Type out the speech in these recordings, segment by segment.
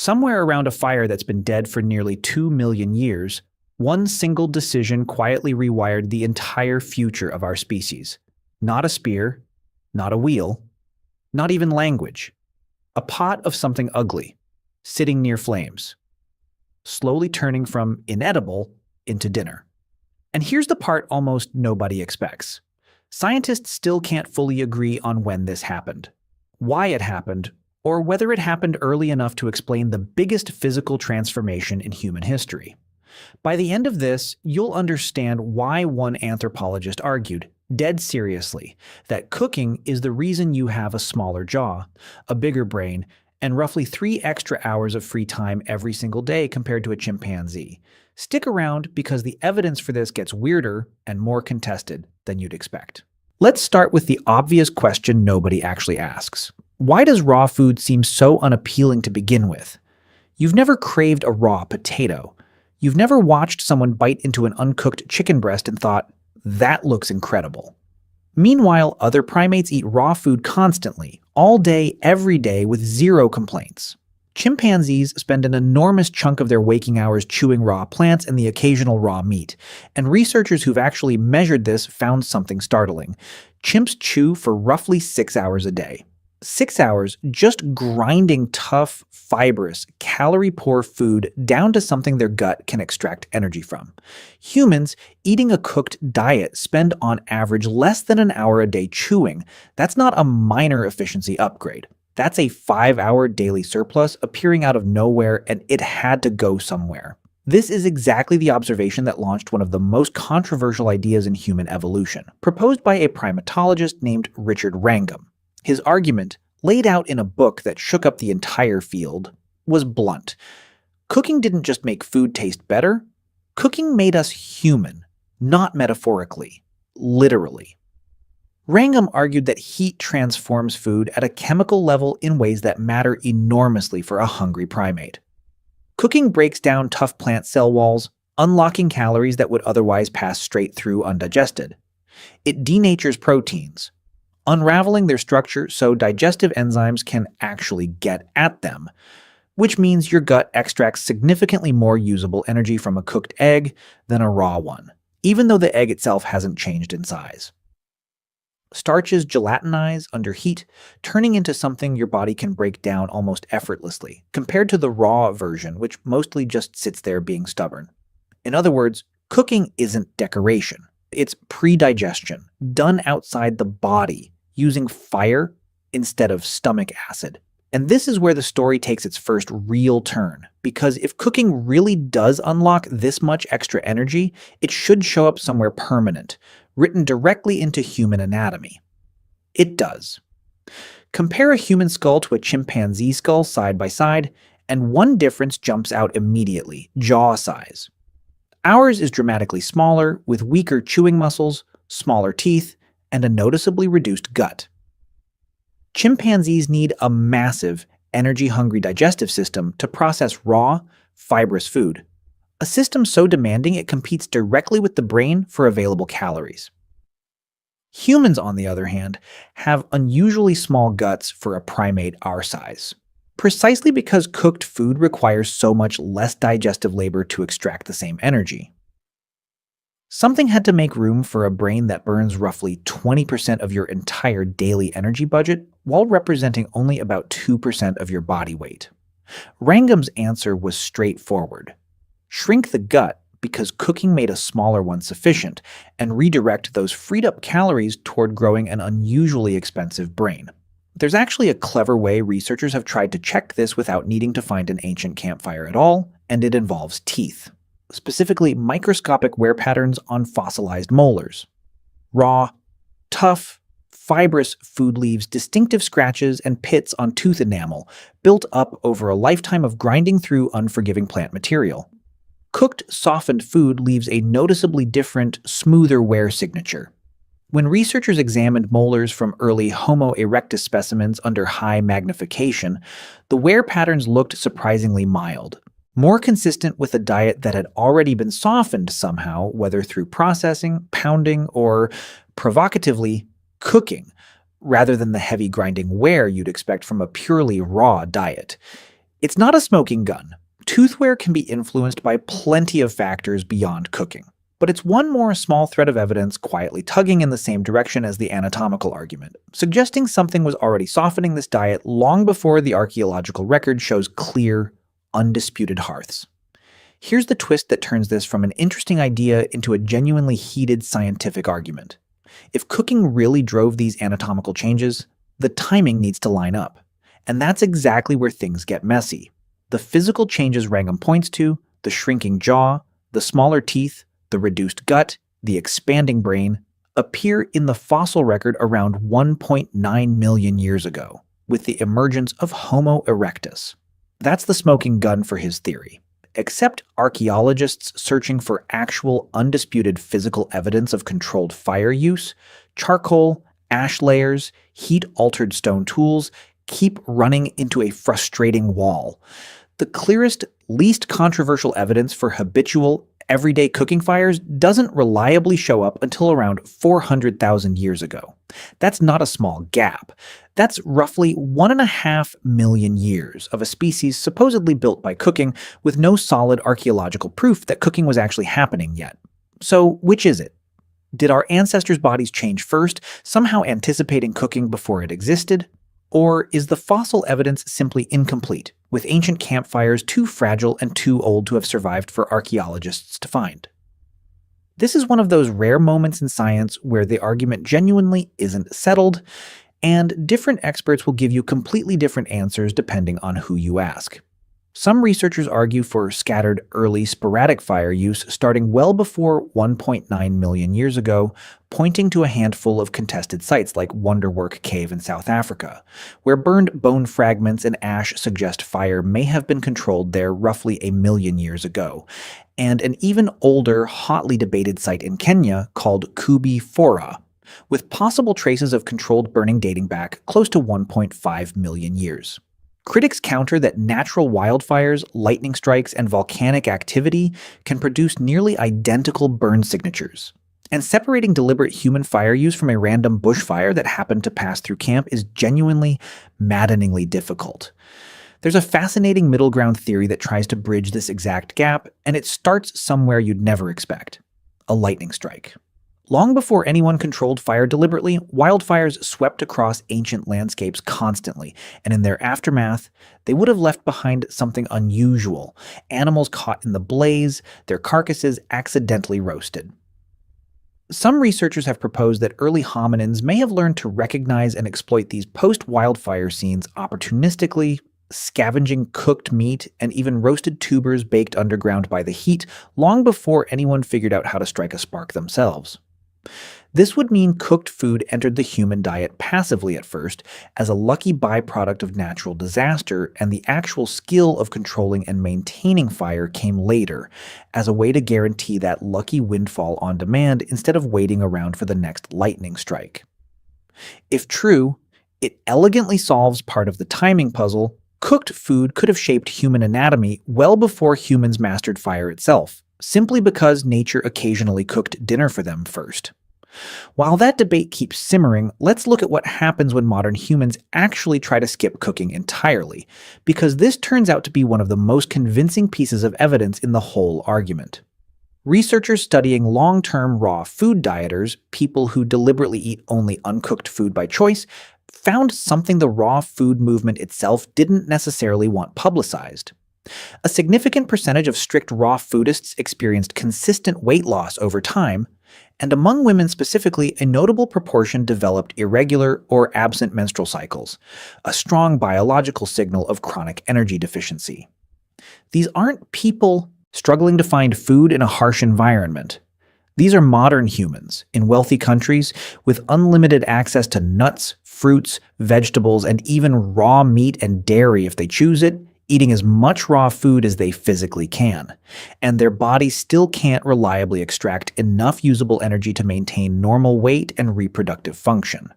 Somewhere around a fire that's been dead for nearly 2 million years, one single decision quietly rewired the entire future of our species. Not a spear, not a wheel, not even language. A pot of something ugly, sitting near flames, slowly turning from inedible into dinner. And here's the part almost nobody expects. Scientists still can't fully agree on when this happened, why it happened, or whether it happened early enough to explain the biggest physical transformation in human history. By the end of this, you'll understand why one anthropologist argued, dead seriously, that cooking is the reason you have a smaller jaw, a bigger brain, and roughly 3 extra hours of free time every single day compared to a chimpanzee. Stick around because the evidence for this gets weirder and more contested than you'd expect. Let's start with the obvious question nobody actually asks. Why does raw food seem so unappealing to begin with? You've never craved a raw potato. You've never watched someone bite into an uncooked chicken breast and thought, that looks incredible. Meanwhile, other primates eat raw food constantly, all day, every day, with zero complaints. Chimpanzees spend an enormous chunk of their waking hours chewing raw plants and the occasional raw meat, and researchers who've actually measured this found something startling. Chimps chew for roughly 6 hours a day. 6 hours just grinding tough, fibrous, calorie-poor food down to something their gut can extract energy from. Humans, eating a cooked diet, spend on average less than an hour a day chewing. That's not a minor efficiency upgrade. That's a 5-hour daily surplus appearing out of nowhere, and it had to go somewhere. This is exactly the observation that launched one of the most controversial ideas in human evolution, proposed by a primatologist named Richard Wrangham. His argument, laid out in a book that shook up the entire field, was blunt. Cooking didn't just make food taste better. Cooking made us human, not metaphorically, literally. Wrangham argued that heat transforms food at a chemical level in ways that matter enormously for a hungry primate. Cooking breaks down tough plant cell walls, unlocking calories that would otherwise pass straight through undigested. It denatures proteins, unraveling their structure so digestive enzymes can actually get at them, which means your gut extracts significantly more usable energy from a cooked egg than a raw one, even though the egg itself hasn't changed in size. Starches gelatinize under heat, turning into something your body can break down almost effortlessly, compared to the raw version, which mostly just sits there being stubborn. In other words, cooking isn't decoration. It's pre-digestion, done outside the body, using fire instead of stomach acid. And this is where the story takes its first real turn, because if cooking really does unlock this much extra energy, it should show up somewhere permanent, written directly into human anatomy. It does. Compare a human skull to a chimpanzee skull side by side, and one difference jumps out immediately: jaw size. Ours is dramatically smaller, with weaker chewing muscles, smaller teeth, and a noticeably reduced gut. Chimpanzees need a massive, energy-hungry digestive system to process raw, fibrous food, a system so demanding it competes directly with the brain for available calories. Humans, on the other hand, have unusually small guts for a primate our size, precisely because cooked food requires so much less digestive labor to extract the same energy. Something had to make room for a brain that burns roughly 20% of your entire daily energy budget while representing only about 2% of your body weight. Wrangham's answer was straightforward. Shrink the gut because cooking made a smaller one sufficient, and redirect those freed-up calories toward growing an unusually expensive brain. There's actually a clever way researchers have tried to check this without needing to find an ancient campfire at all, and it involves teeth. Specifically microscopic wear patterns on fossilized molars. Raw, tough, fibrous food leaves distinctive scratches and pits on tooth enamel, built up over a lifetime of grinding through unforgiving plant material. Cooked, softened food leaves a noticeably different, smoother wear signature. When researchers examined molars from early Homo erectus specimens under high magnification, the wear patterns looked surprisingly mild, more consistent with a diet that had already been softened somehow, whether through processing, pounding, or, provocatively, cooking, rather than the heavy grinding wear you'd expect from a purely raw diet. It's not a smoking gun. Toothware can be influenced by plenty of factors beyond cooking, but it's one more small thread of evidence quietly tugging in the same direction as the anatomical argument, suggesting something was already softening this diet long before the archaeological record shows clear, undisputed hearths. Here's the twist that turns this from an interesting idea into a genuinely heated scientific argument. If cooking really drove these anatomical changes, the timing needs to line up. And that's exactly where things get messy. The physical changes Wrangham points to, the shrinking jaw, the smaller teeth, the reduced gut, the expanding brain, appear in the fossil record around 1.9 million years ago, with the emergence of Homo erectus. That's the smoking gun for his theory. Except archaeologists searching for actual undisputed physical evidence of controlled fire use, charcoal, ash layers, heat-altered stone tools keep running into a frustrating wall. The clearest, least controversial evidence for habitual, everyday cooking fires doesn't reliably show up until around 400,000 years ago. That's not a small gap. That's roughly 1.5 million years of a species supposedly built by cooking with no solid archaeological proof that cooking was actually happening yet. So, which is it? Did our ancestors' bodies change first, somehow anticipating cooking before it existed? Or is the fossil evidence simply incomplete, with ancient campfires too fragile and too old to have survived for archaeologists to find? This is one of those rare moments in science where the argument genuinely isn't settled, and different experts will give you completely different answers depending on who you ask. Some researchers argue for scattered early sporadic fire use starting well before 1.9 million years ago, pointing to a handful of contested sites like Wonderwork Cave in South Africa, where burned bone fragments and ash suggest fire may have been controlled there roughly a million years ago, and an even older, hotly debated site in Kenya called Kubi Fora, with possible traces of controlled burning dating back close to 1.5 million years. Critics counter that natural wildfires, lightning strikes, and volcanic activity can produce nearly identical burn signatures. And separating deliberate human fire use from a random bushfire that happened to pass through camp is genuinely, maddeningly difficult. There's a fascinating middle ground theory that tries to bridge this exact gap, and it starts somewhere you'd never expect: a lightning strike. Long before anyone controlled fire deliberately, wildfires swept across ancient landscapes constantly, and in their aftermath, they would have left behind something unusual: animals caught in the blaze, their carcasses accidentally roasted. Some researchers have proposed that early hominins may have learned to recognize and exploit these post-wildfire scenes opportunistically, scavenging cooked meat and even roasted tubers baked underground by the heat long before anyone figured out how to strike a spark themselves. This would mean cooked food entered the human diet passively at first, as a lucky byproduct of natural disaster, and the actual skill of controlling and maintaining fire came later, as a way to guarantee that lucky windfall on demand instead of waiting around for the next lightning strike. If true, it elegantly solves part of the timing puzzle. Cooked food could have shaped human anatomy well before humans mastered fire itself, simply because nature occasionally cooked dinner for them first. While that debate keeps simmering, let's look at what happens when modern humans actually try to skip cooking entirely, because this turns out to be one of the most convincing pieces of evidence in the whole argument. Researchers studying long-term raw food dieters, people who deliberately eat only uncooked food by choice, found something the raw food movement itself didn't necessarily want publicized. A significant percentage of strict raw foodists experienced consistent weight loss over time, and among women specifically, a notable proportion developed irregular or absent menstrual cycles, a strong biological signal of chronic energy deficiency. These aren't people struggling to find food in a harsh environment. These are modern humans in wealthy countries with unlimited access to nuts, fruits, vegetables, and even raw meat and dairy if they choose it, eating as much raw food as they physically can, and their bodies still can't reliably extract enough usable energy to maintain normal weight and reproductive function.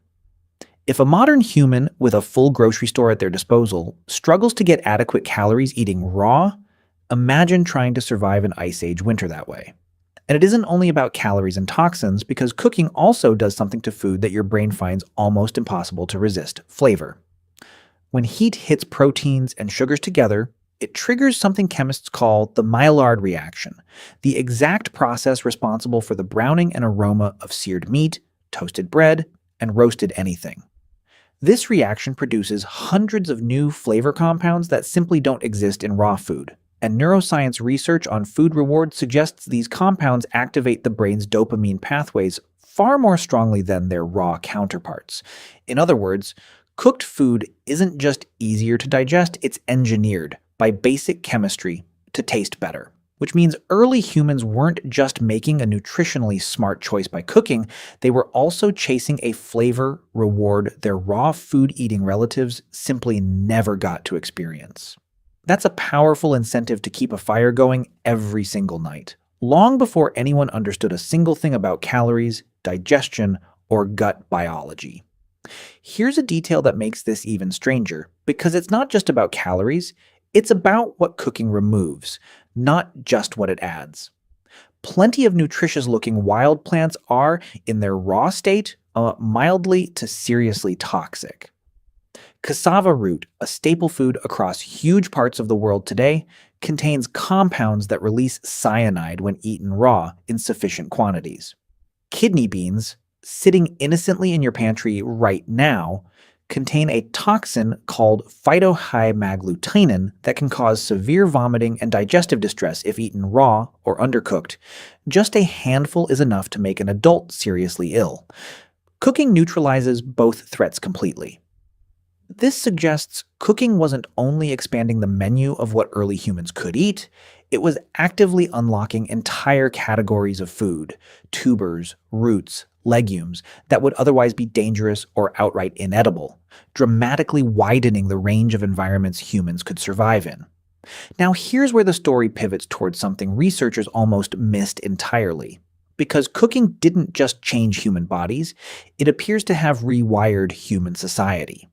If a modern human with a full grocery store at their disposal struggles to get adequate calories eating raw, imagine trying to survive an Ice Age winter that way. And it isn't only about calories and toxins, because cooking also does something to food that your brain finds almost impossible to resist: flavor. When heat hits proteins and sugars together, It triggers something chemists call the Maillard reaction, the exact process responsible for the browning and aroma of seared meat, toasted bread, and roasted anything. This reaction produces hundreds of new flavor compounds that simply don't exist in raw food. And neuroscience research on food reward suggests these compounds activate the brain's dopamine pathways far more strongly than their raw counterparts. In other words, cooked food isn't just easier to digest, it's engineered by basic chemistry to taste better. Which means early humans weren't just making a nutritionally smart choice by cooking, they were also chasing a flavor reward their raw food-eating relatives simply never got to experience. That's a powerful incentive to keep a fire going every single night, long before anyone understood a single thing about calories, digestion, or gut biology. Here's a detail that makes this even stranger, because it's not just about calories, it's about what cooking removes, not just what it adds. Plenty of nutritious-looking wild plants are, in their raw state, mildly to seriously toxic. Cassava root, a staple food across huge parts of the world today, contains compounds that release cyanide when eaten raw in sufficient quantities. Kidney beans, sitting innocently in your pantry right now, contain a toxin called phytohymagglutinin that can cause severe vomiting and digestive distress if eaten raw or undercooked. Just a handful is enough to make an adult seriously ill. Cooking neutralizes both threats completely. This suggests cooking wasn't only expanding the menu of what early humans could eat, it was actively unlocking entire categories of food, tubers, roots, legumes, that would otherwise be dangerous or outright inedible, dramatically widening the range of environments humans could survive in. Now here's where the story pivots towards something researchers almost missed entirely. Because cooking didn't just change human bodies, it appears to have rewired human society.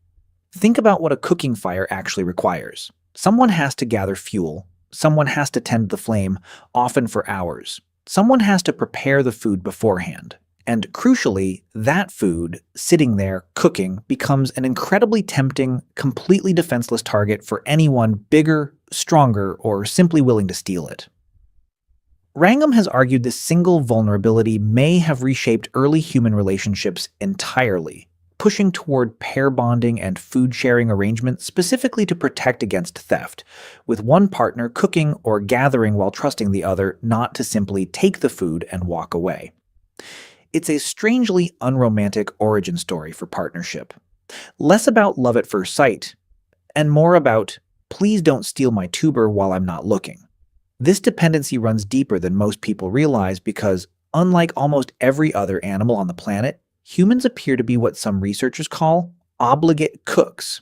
Think about what a cooking fire actually requires. Someone has to gather fuel, someone has to tend the flame, often for hours. Someone has to prepare the food beforehand. And crucially, that food, sitting there, cooking, becomes an incredibly tempting, completely defenseless target for anyone bigger, stronger, or simply willing to steal it. Wrangham has argued this single vulnerability may have reshaped early human relationships entirely, pushing toward pair bonding and food-sharing arrangements specifically to protect against theft, with one partner cooking or gathering while trusting the other not to simply take the food and walk away. It's a strangely unromantic origin story for partnership. Less about love at first sight, and more about, please don't steal my tuber while I'm not looking. This dependency runs deeper than most people realize because, unlike almost every other animal on the planet, humans appear to be what some researchers call obligate cooks.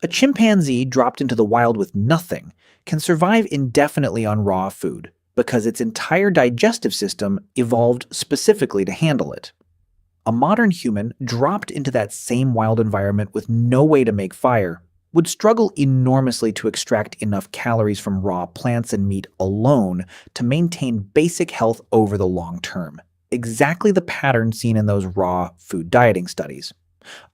A chimpanzee dropped into the wild with nothing can survive indefinitely on raw food because its entire digestive system evolved specifically to handle it. A modern human dropped into that same wild environment with no way to make fire would struggle enormously to extract enough calories from raw plants and meat alone to maintain basic health over the long term. Exactly the pattern seen in those raw food dieting studies.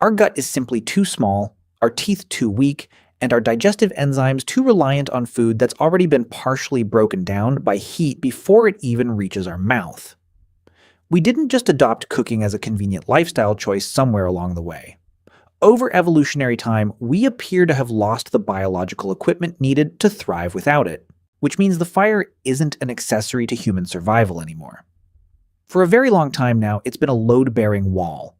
Our gut is simply too small, our teeth too weak, and our digestive enzymes too reliant on food that's already been partially broken down by heat before it even reaches our mouth. We didn't just adopt cooking as a convenient lifestyle choice somewhere along the way. Over evolutionary time, we appear to have lost the biological equipment needed to thrive without it, which means the fire isn't an accessory to human survival anymore. For a very long time now, it's been a load-bearing wall.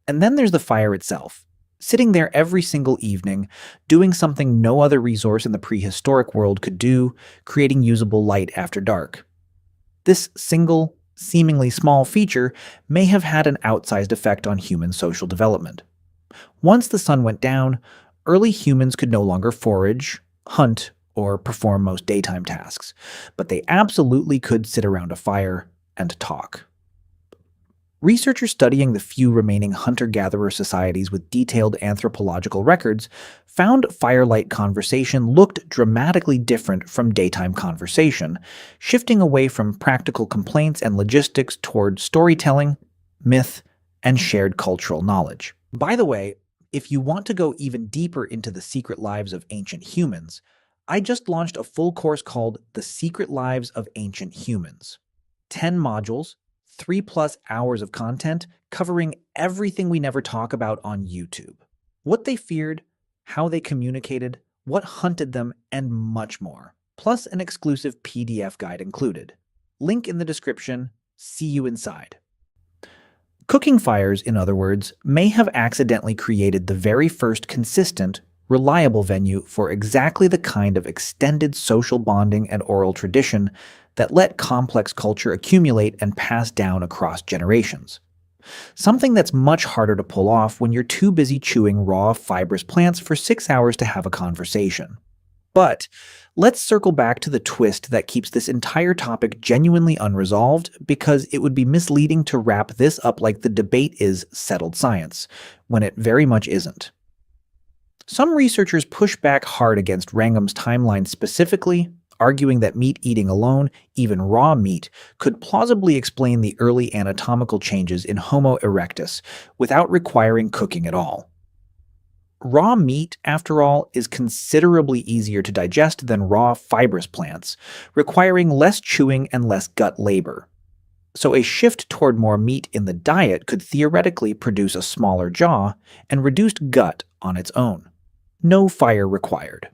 And then there's the fire itself, sitting there every single evening, doing something no other resource in the prehistoric world could do, creating usable light after dark. This single, seemingly small feature may have had an outsized effect on human social development. Once the sun went down, early humans could no longer forage, hunt, or perform most daytime tasks, but they absolutely could sit around a fire and talk. Researchers studying the few remaining hunter-gatherer societies with detailed anthropological records found firelight conversation looked dramatically different from daytime conversation, shifting away from practical complaints and logistics toward storytelling, myth, and shared cultural knowledge. By the way, if you want to go even deeper into the secret lives of ancient humans, I just launched a full course called The Secret Lives of Ancient Humans. 10 modules, 3+ hours of content covering everything we never talk about on YouTube. What they feared, how they communicated, what hunted them, and much more. Plus an exclusive PDF guide included. Link in the description. See you inside. Cooking fires, in other words, may have accidentally created the very first consistent, reliable venue for exactly the kind of extended social bonding and oral tradition that let complex culture accumulate and pass down across generations. Something that's much harder to pull off when you're too busy chewing raw, fibrous plants for 6 hours to have a conversation. But let's circle back to the twist that keeps this entire topic genuinely unresolved, because it would be misleading to wrap this up like the debate is settled science, when it very much isn't. Some researchers push back hard against Wrangham's timeline specifically, arguing that meat eating alone, even raw meat, could plausibly explain the early anatomical changes in Homo erectus without requiring cooking at all. Raw meat, after all, is considerably easier to digest than raw fibrous plants, requiring less chewing and less gut labor. So a shift toward more meat in the diet could theoretically produce a smaller jaw and reduced gut on its own. No fire required.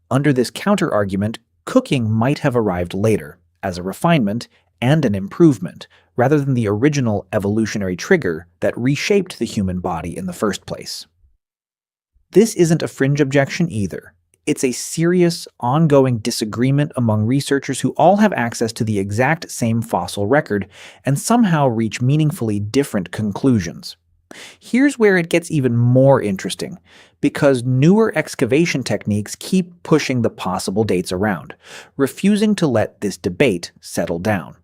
Under this counter-argument, cooking might have arrived later, as a refinement and an improvement, rather than the original evolutionary trigger that reshaped the human body in the first place. This isn't a fringe objection either. It's a serious, ongoing disagreement among researchers who all have access to the exact same fossil record and somehow reach meaningfully different conclusions. Here's where it gets even more interesting, because newer excavation techniques keep pushing the possible dates around, refusing to let this debate settle down.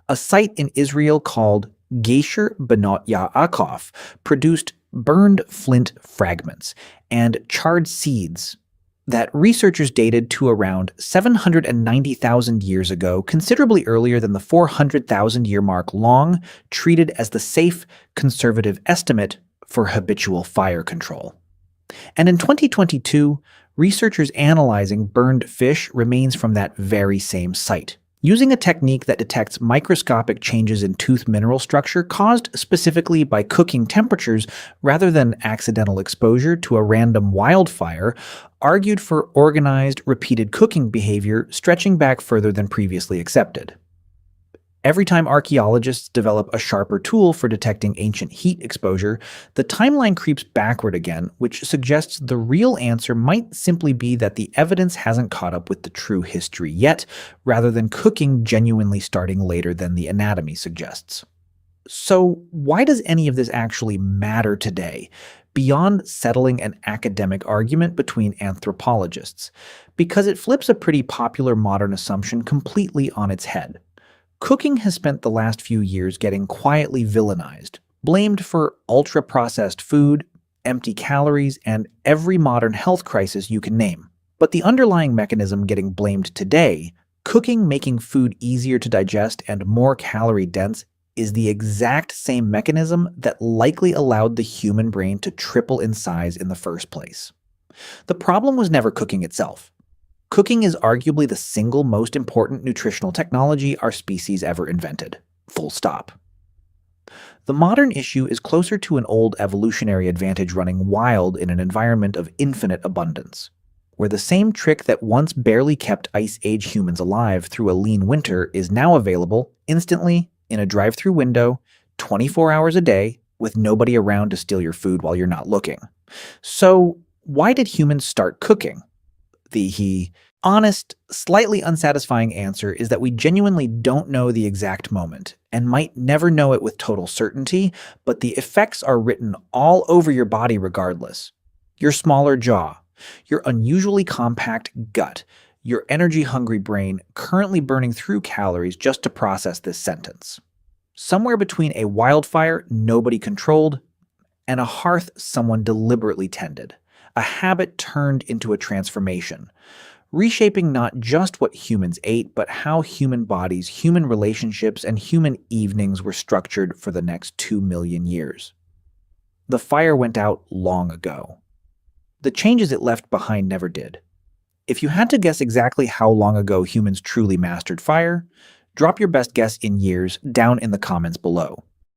A site in Israel called Gesher Benot Yaakov produced burned flint fragments and charred seeds that researchers dated to around 790,000 years ago, considerably earlier than the 400,000-year mark long treated as the safe, conservative estimate for habitual fire control. And in 2022, researchers analyzing burned fish remains from that very same site, using a technique that detects microscopic changes in tooth mineral structure caused specifically by cooking temperatures rather than accidental exposure to a random wildfire, argued for organized, repeated cooking behavior stretching back further than previously accepted. Every time archaeologists develop a sharper tool for detecting ancient heat exposure, the timeline creeps backward again, which suggests the real answer might simply be that the evidence hasn't caught up with the true history yet, rather than cooking genuinely starting later than the anatomy suggests. So why does any of this actually matter today, beyond settling an academic argument between anthropologists? Because it flips a pretty popular modern assumption completely on its head. Cooking has spent the last few years getting quietly villainized, blamed for ultra-processed food, empty calories, and every modern health crisis you can name. But the underlying mechanism getting blamed today, cooking making food easier to digest and more calorie-dense, is the exact same mechanism that likely allowed the human brain to triple in size in the first place. The problem was never cooking itself. Cooking is arguably the single most important nutritional technology our species ever invented. Full stop. The modern issue is closer to an old evolutionary advantage running wild in an environment of infinite abundance, where the same trick that once barely kept Ice Age humans alive through a lean winter is now available instantly in a drive-through window, 24 hours a day, with nobody around to steal your food while you're not looking. So, why did humans start cooking? The honest, slightly unsatisfying answer is that we genuinely don't know the exact moment, and might never know it with total certainty, but the effects are written all over your body regardless. Your smaller jaw, your unusually compact gut, your energy-hungry brain currently burning through calories just to process this sentence. Somewhere between a wildfire nobody controlled and a hearth someone deliberately tended. A habit turned into a transformation, reshaping not just what humans ate, but how human bodies, human relationships, and human evenings were structured for the next 2 million years. The fire went out long ago. The changes it left behind never did. If you had to guess exactly how long ago humans truly mastered fire, drop your best guess in years down in the comments below.